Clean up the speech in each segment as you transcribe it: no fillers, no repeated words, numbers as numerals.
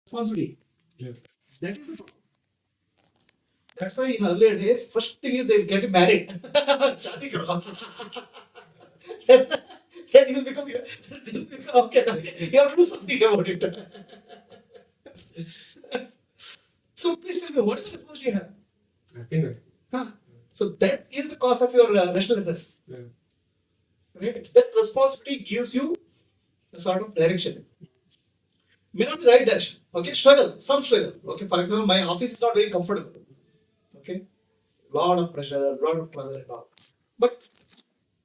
responsibility. Yeah. That is the problem. That's why in earlier days, first thing is they'll get married. Shadi karo. then, then you'll become, okay, you have to do something about it. So please tell me, what is the responsibility you have? Nothing. Huh? So that is the cause of your restlessness. Yeah. Right? That responsibility gives you a sort of direction. May not be right direction. Okay, struggle, some struggle. Okay, for example, my office is not very comfortable. Okay, lot of pressure, lot of pressure and all. But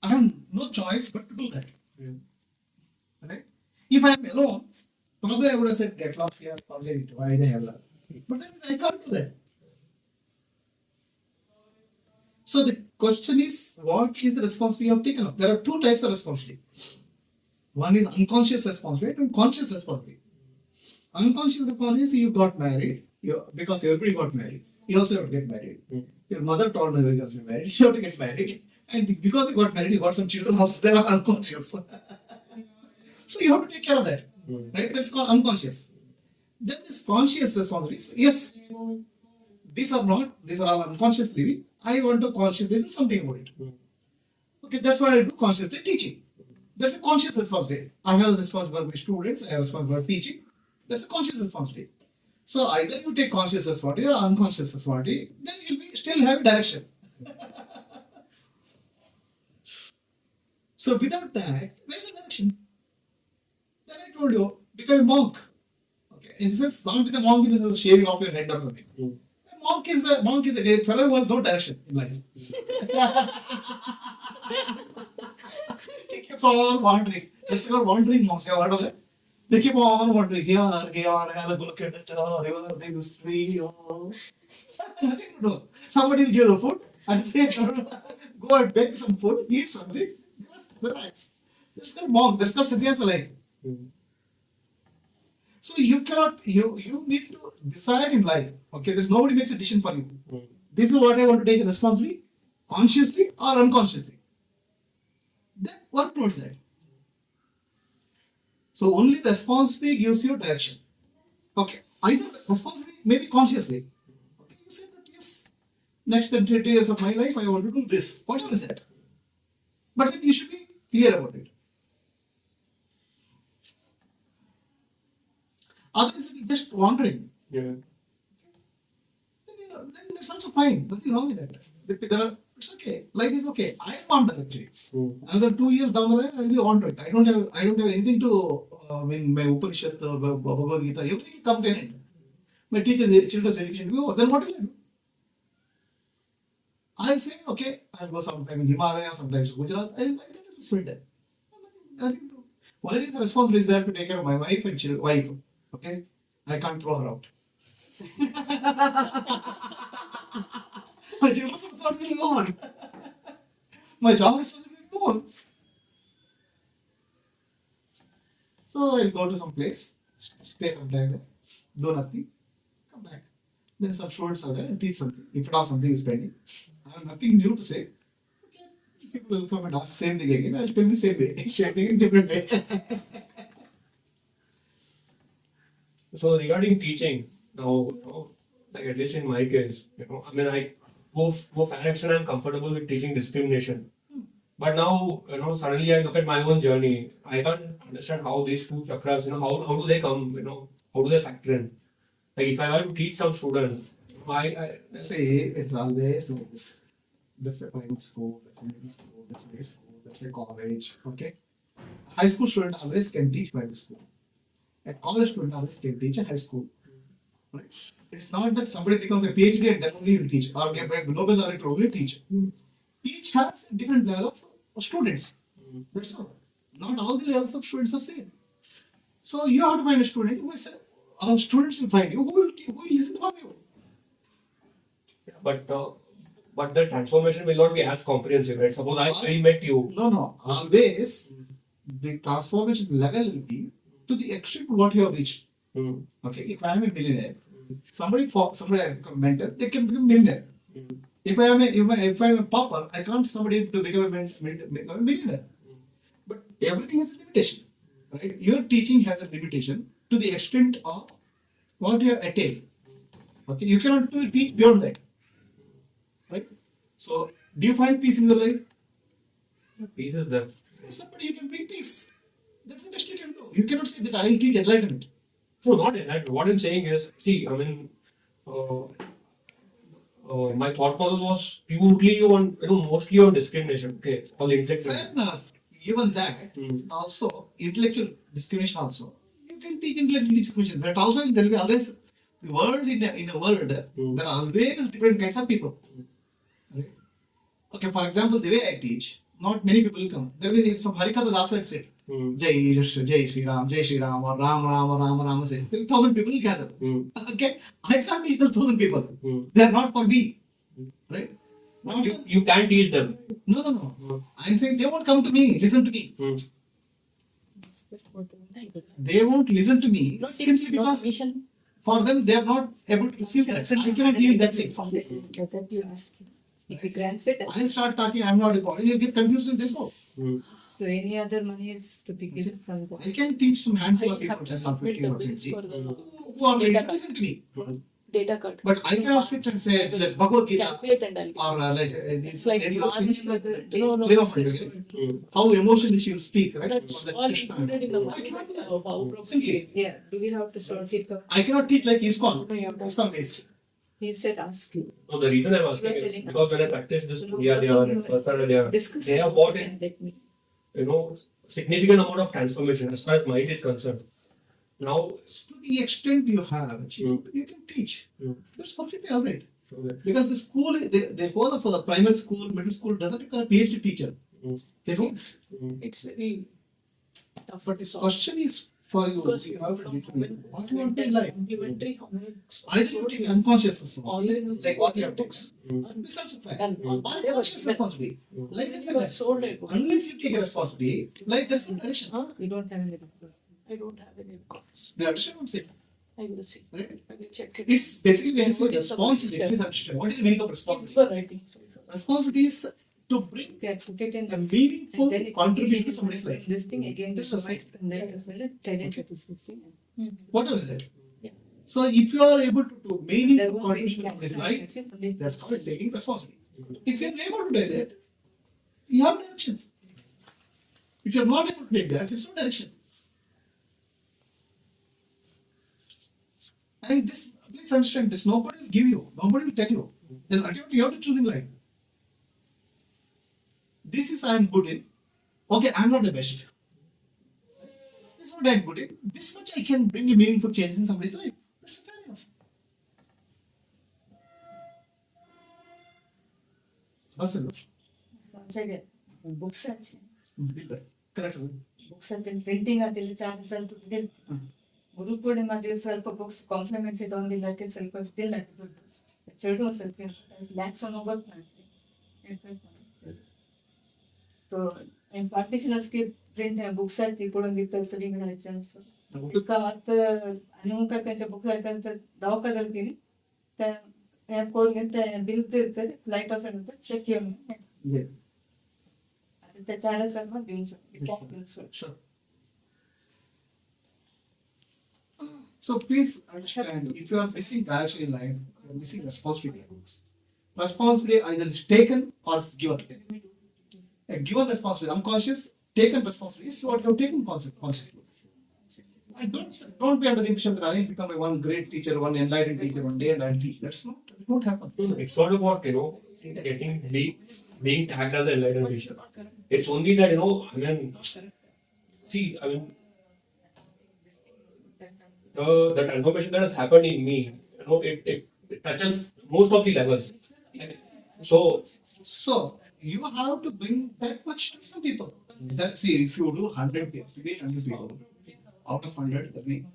I have no choice but to do that. Yeah. Right? If I am alone, probably I would have said, get lost here, forget it, why the hell? But then I can't do that. So the question is, what is the responsibility you have taken up? There are two types of responsibility. One is unconscious responsibility and conscious responsibility. Unconscious responsibility is you got married, because everybody got married. You also have to get married. Your mother told you you have to get married, you have to get married. And because you got married, you got some children also, they are unconscious. So you have to take care of that. Right? That's called unconscious. Then this conscious responsibilities, yes, these are all unconscious living. I want to consciously do something about it. Okay, that's what I do consciously, teaching. That's a conscious responsibility. I have a responsibility for my students, I have a responsibility for teaching. That's a conscious responsibility. So either you take conscious responsibility or unconscious responsibility, then you'll still have a direction. So without that, where's the direction? Then I told you, become a monk. Okay, in this sense, not with a monk, this is shaving off your head or something. A monk is a great fellow who has no direction in life. He keeps on wandering. It's called wandering monks. You have heard of that? They keep on wandering. Here, have a look at that river, this tree. Oh. Nothing to do. Somebody will give the food and say, go and beg some food, eat something, relax. That's called monk. That's called sannyasa life. So you cannot, you need to decide in life. Okay, there's nobody makes a decision for you. This is what I want to take responsibility, consciously or unconsciously. Then work towards that. So only responsibility gives you direction. Okay, either responsibly, maybe consciously. Okay, you say that yes, next 30 years of my life I want to do this. Whatever is that? But then you should be clear about it. Otherwise, you're just wandering. Yeah. Then that's also fine. Nothing wrong with that. It's okay. Life is okay. I am wander actually. Another 2 years down the line, I'll be wandering. I don't have anything to in my Upanishad, Bhagavad Gita, everything will come to an end. My teachers, children's education, then what will I do? I'll say, okay, I'll go sometime in Himalaya, sometimes Gujarat, I'll spend that. Nothing to do. Only thing the responsibility is there to take care of my wife and wife. Okay? I can't throw her out. My children's responsibility gone. My job responsibility gone. So I'll go to some place, stay some time there, do nothing, come back. Then some students are there and teach something. If at all something is pending, I have nothing new to say. Okay, people will come and ask same thing again. I'll tell the same way, same thing in different way. So regarding teaching, now, like at least in my case, I mean, I go action, I'm comfortable with teaching discrimination. But now, suddenly I look at my own journey. I can't understand how these two chakras, how do they come, how do they factor in? Like if I were to teach some student, I say it's always like this. There's a primary school, there's a middle school, there's a high school, there's a college. Okay, high school student always can teach primary school. A college student always can teach a high school. Right? It's not that somebody becomes a PhD and then only will teach, or get a Nobel laureate only teach. Each has a different level of students. That's all. Not all the levels of students are same. So you have to find a student who is, our students will find you who will listen to you. But the transformation will not be as comprehensive, right? Suppose I met you. No. Always the transformation level will be to the extent what you have reached. Okay, if I am a millionaire, somebody I become a mentor, they can become a millionaire. If I am a pauper, I can't somebody to become a millionaire. But everything has a limitation, right? Your teaching has a limitation to the extent of what you have attained. Okay, you cannot teach beyond that. Right? So, do you find peace in your life? Peace is there. Somebody you can bring peace. That's the best you can do. You cannot say that I will teach enlightenment. No, not enlightenment. What I'm saying is, see, I mean, my thought process was purely on, mostly on discrimination. Okay, all intellectual. Fair enough. Even that, also, intellectual discrimination also. You can teach intellectual discrimination. But also there will be always, the world in a world, there are always different kinds of people. Right? Okay, for example, the way I teach, not many people will come. There will be some Harikatha Dasa will say, Jai Shri Ram, or Ram. There will 1,000 people will gather. Okay, I can't teach those 1,000 people. They are not for me. Right? You can't teach them. No. I'm saying they won't come to me, listen to me. They won't listen to me simply because for them they are not able to receive that. I cannot give that thing. If he grants it, I start talking, I'm not the body, you get confused and they go. so any other money is to be given from the I can teach some handful of people, just not 50 or 20, who are ready to listen to me. data cut. But I cannot sit and say that Bhagavad Gita Calculate and I'll give. or It's like no, play of it. How emotionally she will speak, right? that's Or that all Krishna. included in the I cannot do mind that. of how Prabhuji. Simply. Yeah, do we have to sort it out? I cannot teach like ISKCON. No, you have to- ISKCON is. He said ask you. No, the reason I'm asking is because when I practice this Puryadhyana and Sarkaradhyana, Discuss they have it brought and let me. in, significant amount of transformation as far as mind is concerned. Now, To the extent you have achieved, you can teach. That's perfectly alright. Because the school, the whole of the primary school, middle school doesn't require a PhD teacher. They don't. It's very tough But the to solve. question is for you, Because you you have to don't know determine when what you want in life. implementary, how many Either you take unconscious responsibility, online like what you have books. taken. This is also fact. And Unconscious responsibility. Life is like that. sold it. Unless you take a responsibility, life there's no direction. We don't have any records. I don't have any records. Do you understand what I'm saying? I will see. Right? I will check it. It's basically when you say What is the responsibility, belief please understand. What is the meaning of It's responsibility? for writing. Responsibility is to bring Yeah, put it in a this. meaningful And then it contribution to will be somebody's life. This thing again, This this is is and that as well. Tell it that is this thing. Whatever is that. Yeah. So if you are able to do There meaningful won't be contribution to somebody's life, transaction, only that's called taking responsibility. If you are able to do that, you have direction. If you are not able to take that, it's no direction. And this, please understand this, nobody will give you, nobody will tell you. Then ultimately you have to choose in life. This is I am good in. Okay, I am not the best. This is what I am good in. This much I can bring a meaningful change in somebody's life. That's fair enough. First of all, Once again, books and correct. books and printing ಅದಿಲ್ಲ chance ಅಂತ ಇದಿಲ್ಲ ಗುರು ಪೂರ್ಣಿಮಾದ ಸ್ವಲ್ಪ books compliment ಇದೊಂದಿಲ್ಲಕ್ಕೆ ಸ್ವಲ್ಪ ಇದಿಲ್ಲ ದುಡ್ಡು ಚೆಡು ಸ್ವಲ್ಪ ಲ್ಯಾಕ್ಸ್ ಅನ್ನೋ ಗೊತ್ತು ನನಗೆ ಸೊ ಏನು ಪಾರ್ಟಿಷನರ್ಸ್ಗೆ ಪ್ರಿಂಟ್ ಬುಕ್ಸ್ ಆಯ್ತು ಕೊಡೋಂಗಿತ್ತು ಸಲಿಂಗ ಚಾನ್ಸ್ ఇంకా ಮತ್ತು ಅನುಮುಖ ಕಂಚ ಬುಕ್ಸ್ ಆಯ್ತಂತ ದವಾಖ ದೊರಕಿನಿ ಕೋರ್ಗಿಂತ ಬಿಲ್ ಇರ್ತದೆ ಲೈಟ್ ಹೌಸ್ ಅಂತ check Yeah. The channels are not being so. Sure. So please understand, if you are missing direction in life, you are missing responsibility. Responsibility either is taken or is given. A given responsibility, unconscious, taken responsibility is what you have taken consciously. I don't be under the impression that I will become one great teacher, one enlightened teacher one day and I will teach. That's not, it won't happen. it's not about, being tagged as an enlightened teacher. It's only that, I mean, see, I mean, the transformation that has happened in me, it touches most of the levels. So you have to bring that much to some people. That see, if you do 100 people, out of 100, that means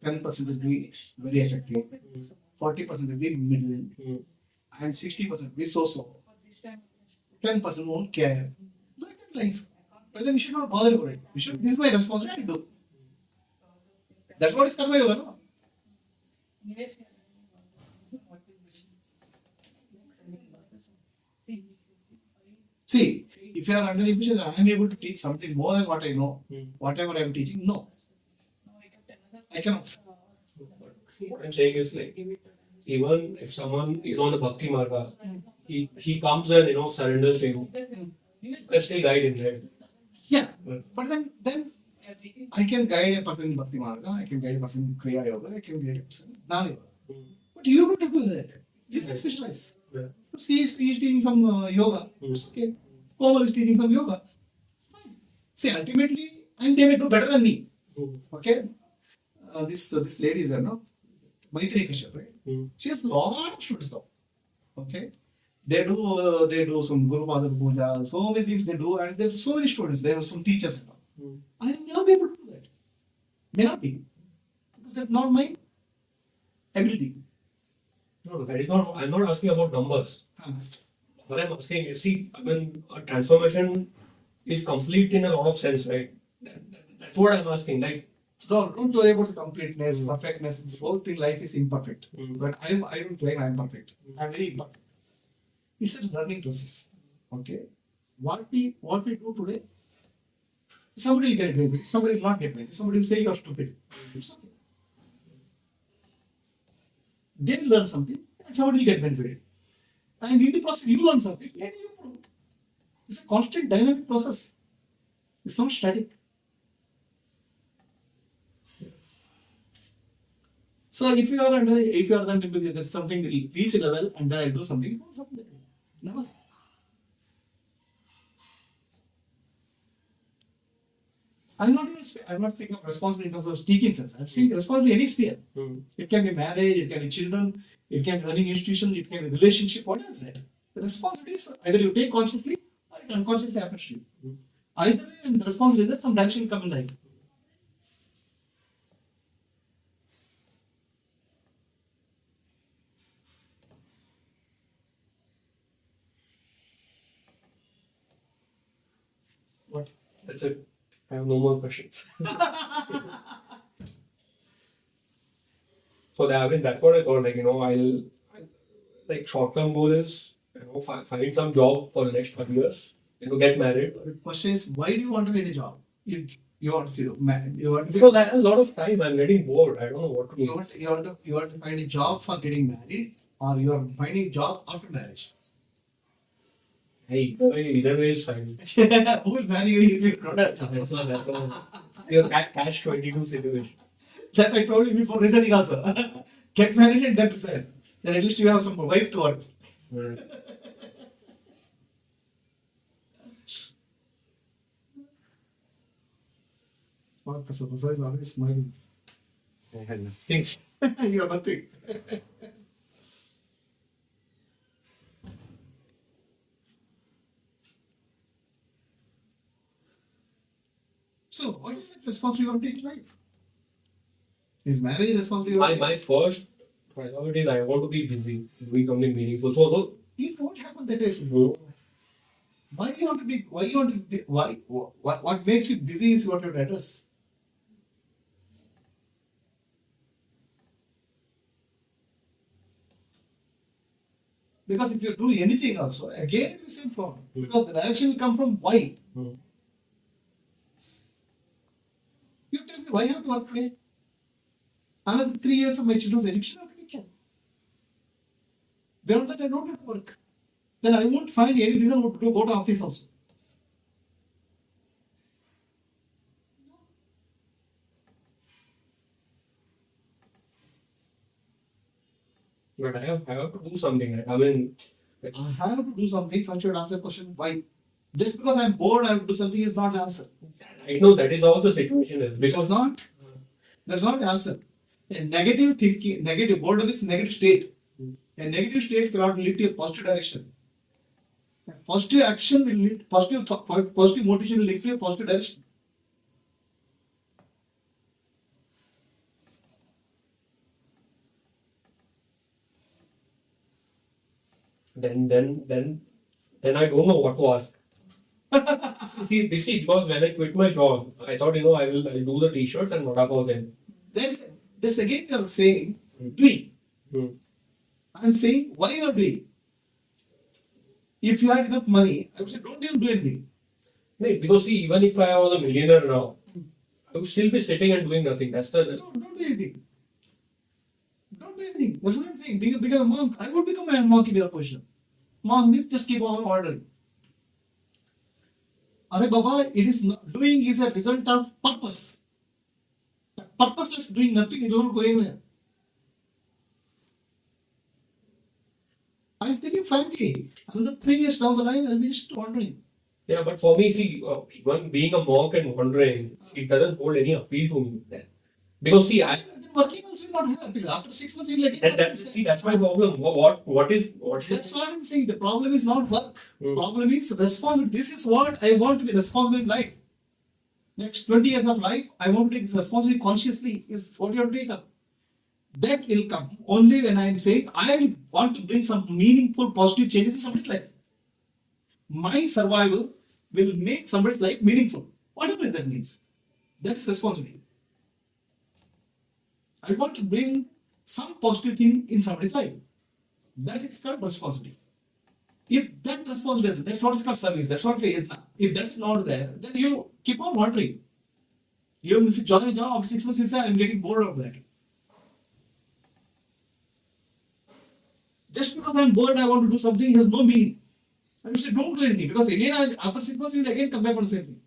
10% will be very effective, 40% will be middle, and 60% will be so-so. 10% won't care. Like that life. But then we should not bother about it. This is my responsibility, I do. That's what is karma yoga, no? See, if you are under the impression that I am able to teach something more than what I know, whatever I am teaching, no. I cannot. See, what I'm saying is like, even if someone is on the bhakti marga, he comes and surrenders to you. I still guide him, right? Yeah, but then I can guide a person in Bhakti Marga, I can guide a person in Kriya Yoga, I can guide a person in Jnana Yoga. But you don't have to do that. You can specialize. Yeah. He is teaching some yoga. It's okay. Komal is teaching some yoga. It's fine. See, ultimately, and they may do better than me. Okay? This lady is there, no? Maitri Kashyap, right? She has a lot of students now. Okay? They do some Guru Padar Puja, so many things they do, and there's so many students, there are some teachers and all. I will never be able to do that. May not be. Because that's not my ability. No, that is not. I'm not asking about numbers. Huh. What I'm asking is, see, I mean, a transformation is complete in a lot of sense, right? That's what I'm asking. Like, So don't worry about the completeness, perfectness. This whole thing, life is imperfect. But I don't claim I'm perfect. I'm very imperfect. It's a learning process. Okay. What we do today, somebody will get benefit, somebody will not get benefit, somebody will say you're stupid. It's okay. They will learn something, and somebody will get benefited. And in the process, you learn something, and you improve. It's a constant dynamic process. It's not static. So if you are then there's something that will reach a level and then I do something, never. I'm not speaking of responsibility in terms of teaching sense. I'm speaking responsibility in any sphere. It can be marriage, it can be children, it can be running institution, it can be relationship, whatever is that. The responsibility is either you take consciously or it unconsciously happens to you. Either way, and the responsibility is that some direction will come in life. What? that's it. I have no more questions. So that, I mean, that's what I thought. Like, I'll like short-term goal is, find some job for the next 5 years. Get married. The question is, why do you want to get a job? You want to Because I have a lot of time. I'm getting bored. I don't know what to do. you want to find a job for getting married, or you are finding a job after marriage. Hey, either way is fine. Who will marry you if you don't have job? That's your catch 22 situation. That I told you before reasoning also. Get married and then decide. Then at least you have some wife to work. Right. Smart person. Prasad is always smiling. I had nothing. You have nothing. So, what is the responsibility you want to take in life? Is marriage a responsibility? My first priority is I want to be busy, doing something meaningful. So It won't happen that way. Why you want to be? What makes you busy is what your address. Because if you do anything also, again it will be same problem. Because the direction will come from why. You tell me why you have to work today? Another 3 years of my children's education I have to take care. Beyond that, I don't have to work. Then I won't find any reason to go to office also. but I have to do something. I mean, I have to do something. First, you have to answer the question why. Just because I'm bored, I have to do something is not the answer. I know that is how the situation is. Because not. That's not the answer. A negative thinking, negative boredom is negative state. A negative state cannot lead to a positive direction. A positive action will lead, positive motivation will lead to a positive direction. Then I don't know what to ask. See, because when I quit my job, I thought, I'll do the t-shirts and what about them? That's again you are saying, doing. I'm saying, why you are doing? If you had enough money, I would say, don't even do anything. No, because see, even if I was a millionaire now, I would still be sitting and doing nothing. That's the. Don't do anything. do anything. There's one thing. Become a monk. I would become a monk in your position. Monk means just keep on ordering. Are Baba, it is not, doing is a result of purpose. Purposeless doing nothing, it will not go anywhere. I'll tell you frankly, another 3 years down the line, I'll be just wandering. Yeah, but for me, see, even being a monk and wandering, it doesn't hold any appeal to me then. Because see, Then working also will not have appeal. After 6 months, you'll again. that's my problem. What is That's what I'm saying. The problem is not work. Hmm. Problem is responsibility. This is what I want to be responsible in life. Next 20 years of life, I want to take this responsibility consciously. Is what you have to take up. That will come only when I am saying I want to bring some meaningful, positive changes in somebody's life. My survival will make somebody's life meaningful. Whatever that means. That's responsibility. I want to bring some positive thing in somebody's life. That is called responsibility. If that responsibility, that's what is called service, that's what we if that's not there, then you keep on wandering. Even if you join a job after 6 months, you say, I'm getting bored of that. Just because I'm bored, I want to do something, it has no meaning. I would say, don't do anything, because again, after 6 months, you will again come back on the same thing.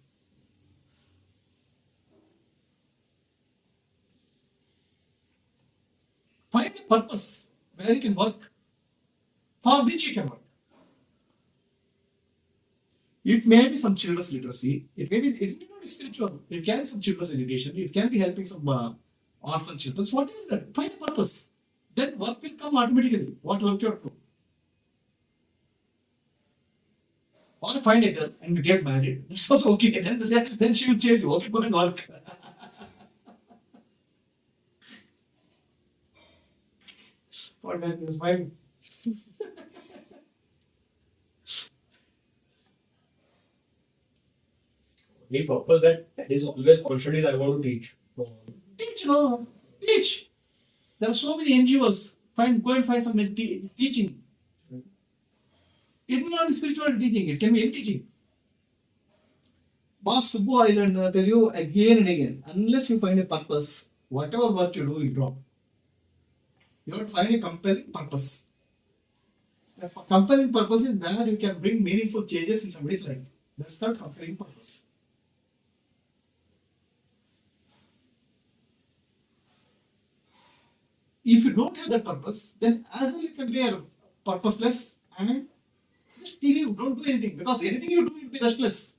Find a purpose where you can work, for which you can work. It may be some children's literacy, it may not be spiritual, it can be some children's education, it can be helping some orphan children, whatever that. Find a purpose. Then work will come automatically. What work you have to do. Or find a girl and get married. That's also okay. Then she will chase you. Okay, go and work. What that is fine. the purpose that is always constantly that I want to teach. Teach, no. Teach. There are so many NGOs. Go and find some teaching. It will not be spiritual teaching. It can be any teaching. Boss Subbu Island tell you again and again, unless you find a purpose, whatever work you do, you drop. You have to find a compelling purpose. A compelling purpose is where you can bring meaningful changes in somebody's life. That's not compelling purpose. If you don't have that purpose, then as well you can be purposeless and just leave, don't do anything, because anything you do, you'll be restless.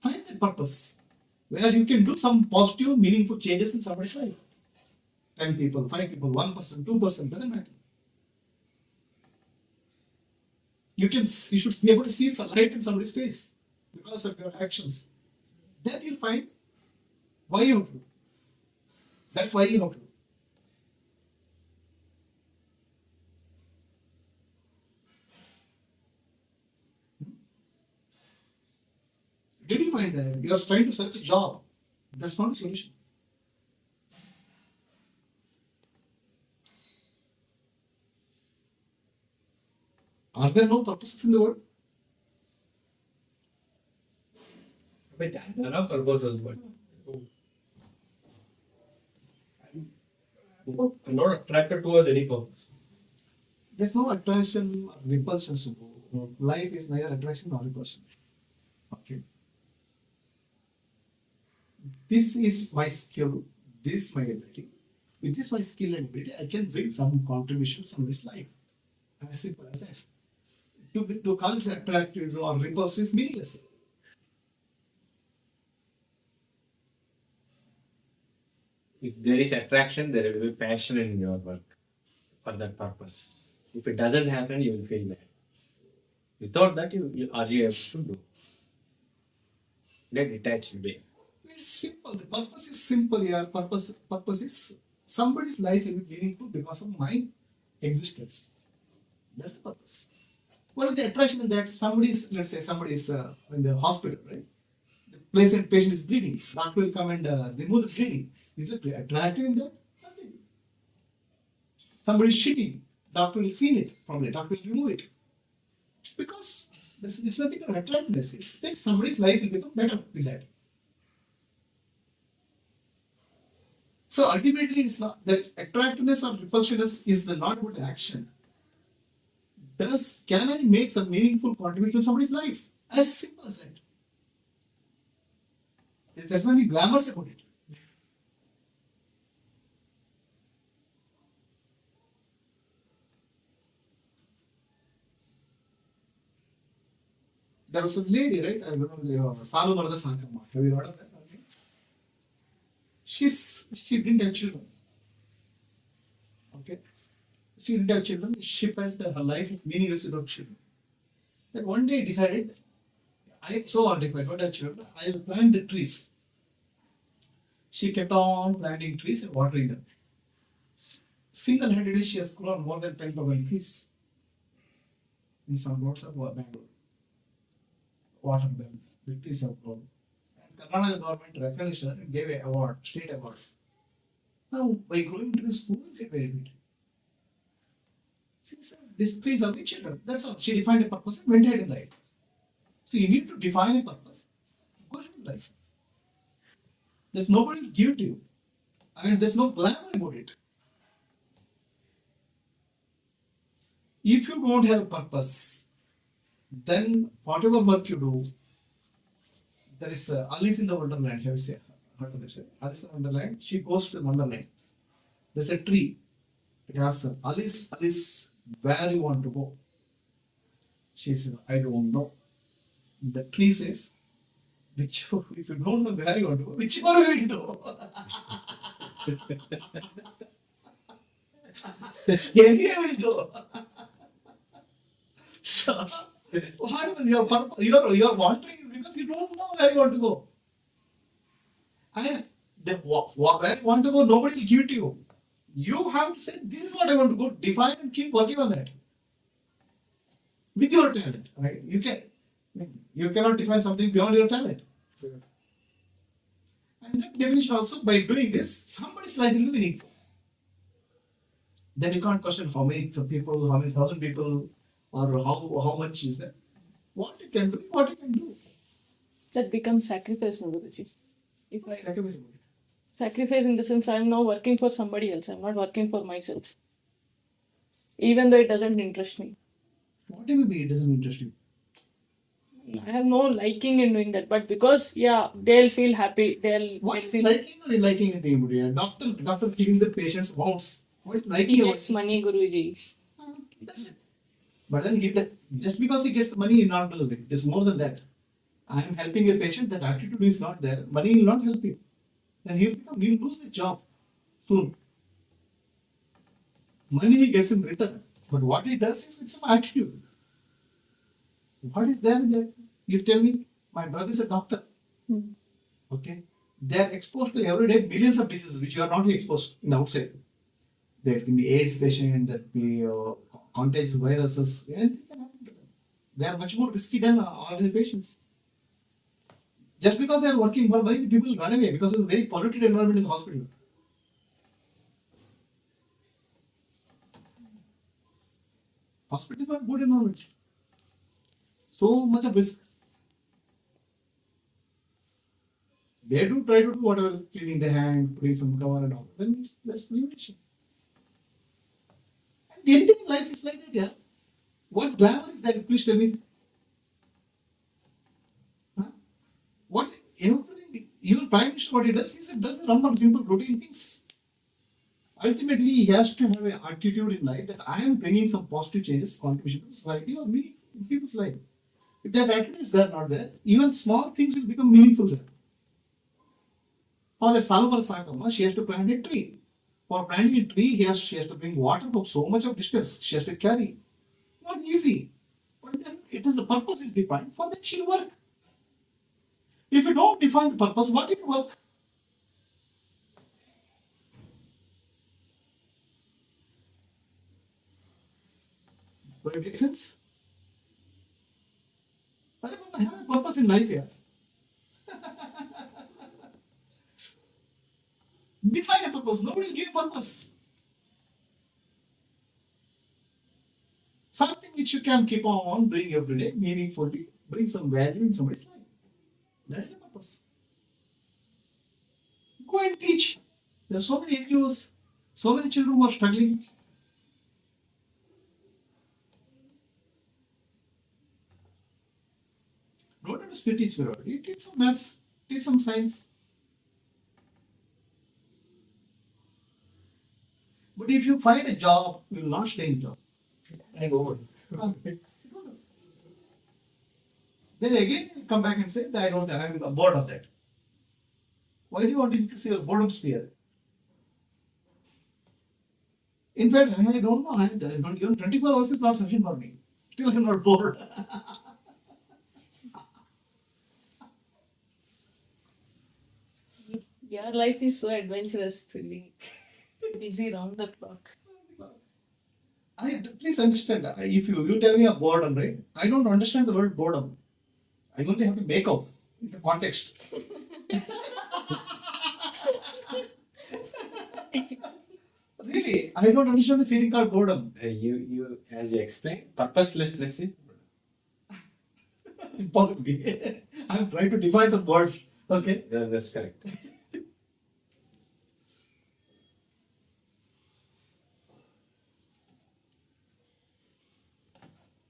Find that purpose where you can do some positive, meaningful changes in somebody's life. 10 people, 5 people, 1%, 2%, doesn't matter. You should be able to see sunlight in somebody's face because of your actions. Then you'll find why you have to do. That's why you have to do. Did you find that? You are trying to search a job. That's not a solution. Are there no purposes in the world? I mean, there are purposes, but I'm not attracted towards any purpose. There's no attraction or repulsion. Life is neither attraction nor repulsion. Okay. This is my skill. This is my ability. With this my skill and ability, I can bring some contributions in this life. As simple as that. To call it attractive or repulsive is meaningless. If there is attraction, there will be passion in your work for that purpose. If it doesn't happen, you will feel bad. Without that, are you able to do? In a detached way. It's simple. The purpose is simple here. Purpose is somebody's life will be meaningful because of my existence. That's the purpose. What is the attraction in that? Let's say somebody is in the hospital, right? The patient is bleeding. Doctor will come and remove the bleeding. Is it attractive in that? Nothing. Somebody is shitting. Doctor will clean it. Probably doctor will remove it. It's because it's nothing of attractiveness. It's that somebody's life will become better with that. So ultimately, it's not that attractiveness or repulsiveness is the not good action. Can I make some meaningful contribution to somebody's life? As simple as that. There's nothing glamorous about it. There was a lady, right? I remember Salomon Sankama. Have you heard of that? She didn't have children. Okay. She didn't have children. She felt her life meaningless without children. Then one day decided, I am so old if I don't have children, I will plant the trees. She kept on planting trees and watering them. Single-handedly, she has grown more than 10,000 trees in some parts of Bangalore. Watered them. The trees have grown. And Karnataka government recognized her and gave an award, state award. Now, by growing trees, who will get benefit? She said, these trees are the children. That's all. She defined a purpose and went ahead in life. So you need to define a purpose. Go ahead in life. There's nobody will give it to you. And there's no glamour about it. If you don't have a purpose, then whatever work you do, there is Alice in the Wonderland. Have you heard of this? Alice in the Wonderland. She goes to the Wonderland. There's a tree. It asks her, Alice, where you want to go? She says, I don't know. The tree says, if you don't know where you want to go, whichever way you go. Anywhere you go. So, what is your purpose? Your wandering is because you don't know where you want to go. And where you want to go, nobody will give it to you. You have to say, this is what I want to go, define and keep working on that. With your talent, right? You cannot define something beyond your talent. And that definition also, by doing this, somebody's life will be meaningful. Then you can't question how many people, how many thousand people, or how much is that. What you can do. That becomes sacrifice, no, Guruji. If I Sacrifice. sacrifice in the sense I'm now working for somebody else, I'm not working for myself. Even though it doesn't interest me. What do you mean it doesn't interest you? I have no liking in doing that, but because they'll feel happy. They'll What is feel liking or liking in the India? Doctor cleans the patient's wounds. What is liking he about gets money, Guruji. That's it. But then just because he gets the money, he not do it. It's more than that. I am helping a patient. That attitude is not there. Money will not help you. Then he'll lose the job soon. Money he gets in return. But what he does is with some attitude. What is there in that? You tell me, my brother is a doctor. Okay. They are exposed to every day millions of diseases which you are not exposed in the outside. There can be AIDS patient, there can be contagious viruses. Anything can happen to them. They are much more risky than ordinary patients. Just because they are working for money, people run away because of a very polluted environment in the hospital. Hospital is not a good environment. So much of risk. They do try to do whatever, cleaning the hand, putting some cover and all. Then that's the limitation. And anything in life is like that, yeah. What glamour is that? Please tell me. Huh? What everything, even Prime Minister, what he does, he does a number of simple routine things. Ultimately, he has to have an attitude in life that I am bringing some positive changes, contribution to society or me in people's life. If that attitude is there, not there, even small things will become meaningful there. For the Salomon Sakama, she has to plant a tree. For planting a tree, she has to bring water from so much of distance. She has to carry. Not easy. But then it is the purpose is defined. For that she'll work. If you don't define the purpose, what will you work? Does it make sense? I have a purpose in life here. Define a purpose. Nobody will give you purpose. Something which you can keep on doing every day, meaningfully, bring some value in somebody's life. That is the purpose. Go and teach. There are so many NGOs, so many children who are struggling. Don't have to split each period. You teach some maths, teach some science. But if you find a job, you will not stay in job. I know. Then again you come back and say that I'm bored of that. Why do you want to increase your boredom sphere? In fact, I don't know. I don't, even 24 hours is not sufficient for me. Still, I'm not bored. Your life is so adventurous, really. Busy round the clock. Please understand. If you tell me a boredom, right? I don't understand the word boredom. I only have to make out in the context. Really, I don't understand the feeling called boredom. You, as you explained, purposelessness is Impossibly. I'm trying to define some words. Okay. that's correct.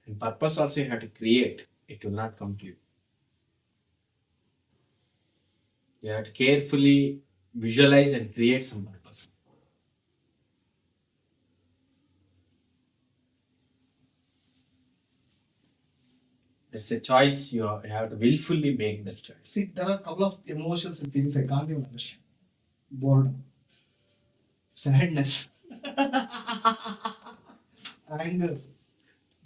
And purpose also you have to create. It will not come to you. You have to carefully visualize and create some purpose. That's a choice you have to willfully make that choice. See, there are a couple of emotions and feelings I can't even understand. Boredom, sadness, anger,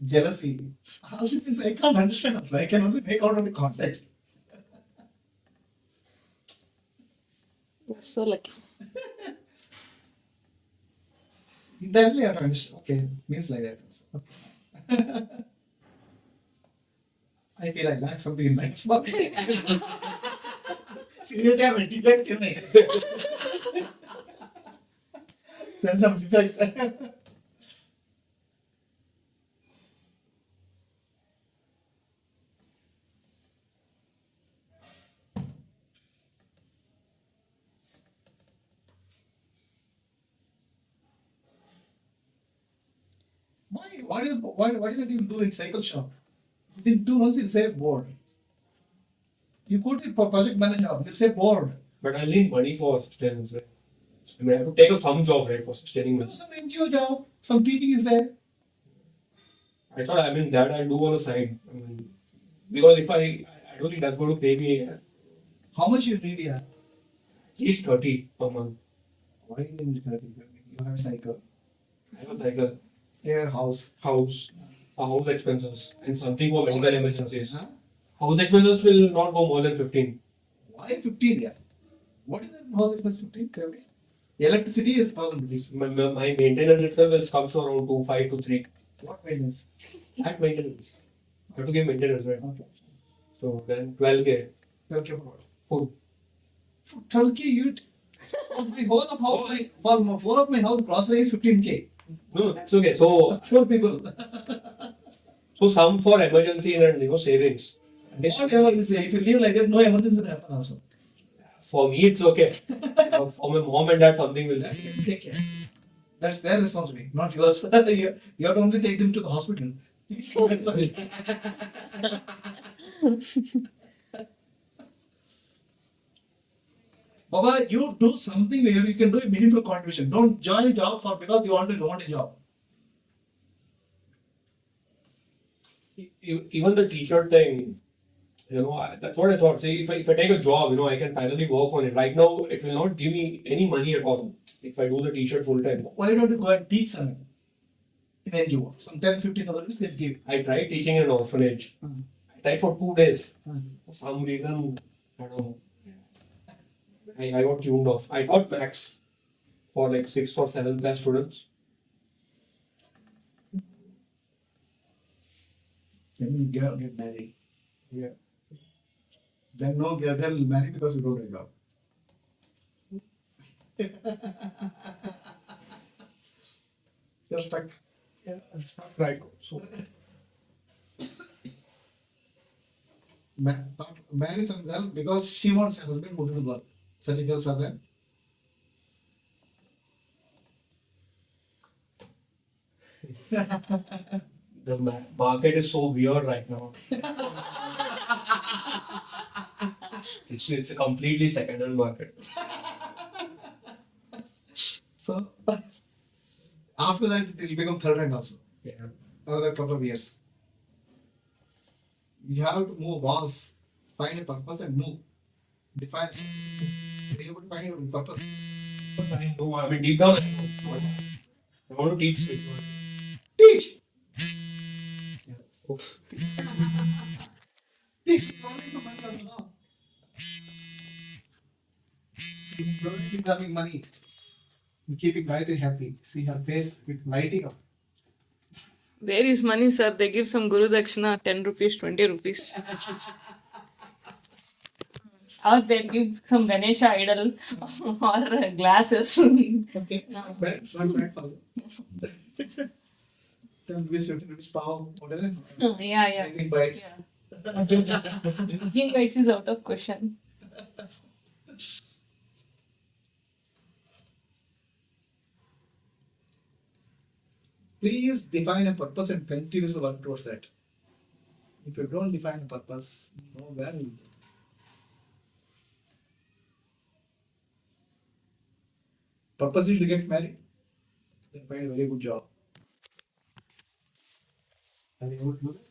jealousy. All these things I can't understand. Also. I can only make out of the context. You're so lucky. Definitely I have to understand. Okay, means like that. Okay. I feel I lack something in life. Seriously, I'm a defect in me. There's some defect. What is it you do in cycle shop? Within 2 months, you'll say bored. You put it for project manager job, you'll say bored. But I need money for sustenance, right? I mean, I have to take a farm job, right, for sustaining Do me. some NGO job, some teaching is there. I thought, I mean, that I do on the side. I mean, because if I don't think that's going to pay me at How much you need here? least 30 per month. Why didn't you have a cycle? I have like a Yeah, house. house expenses, and something for medical emergencies. Huh? House expenses will not go more than 15. Why 15 here? What is the house expense 15? Tell me. Electricity is 1,000 rupees. My maintenance itself is comes to around 2.5 to 3. What maintenance? At maintenance. I have to give maintenance, right? Okay. So then 12k. Tell me about Food. For 12K, you my whole of house, for four of my house grocery is 15K. No, that's okay. So 4 people. some for emergency and savings. What emergency? If you live like that, no emergency will happen also. For me, it's okay. For my mom and dad, something will happen. Take care. That's their responsibility, not yours. You have to only take them to the hospital. Baba, you do something where you can do a meaningful contribution. Don't join a job because you want a job. Even the t-shirt thing, that's what I thought. Say, if I take a job, I can parallelly work on it. Right now, it will not give me any money at all if I do the t-shirt full time. Why don't you go and teach some in NGO? Some 10, 15 rupees they'll give. I tried teaching in an orphanage. I tried for 2 days. For some reason, I don't know. I got tuned off. I taught max for like 6th or 7th class students. Then you get married. Yeah. Then no, they'll marry because you don't have a job. You're stuck. Yeah, that's not right. So Marry some girl because she wants a husband who doesn't work. Such girls are there. The market is so weird right now. It's a completely second-hand market. So after that, it will become third hand also. Yeah. Another couple of years. You have to move once, find a purpose and move. Define. Be able to find your purpose. I know. I mean, deep down, I know. I want to teach spirituality. Teach. Oh. Teach. No. If you're having money, you keeping Gayatri happy. See her face with lighting up. Where is money, sir? They give some Guru Dakshina 10 rupees, 20 rupees. Or they give some Ganesha idol or glasses. Okay. No. Bad, not bad for them. 10 rupees, 50 rupees, power, whatever. Yeah. Anything bites. Gene bites is out of question. Please define a purpose and continuously work towards that. If you don't define a purpose, nowhere will go. Purpose is to get married, then find a very good job. Are you able to do that?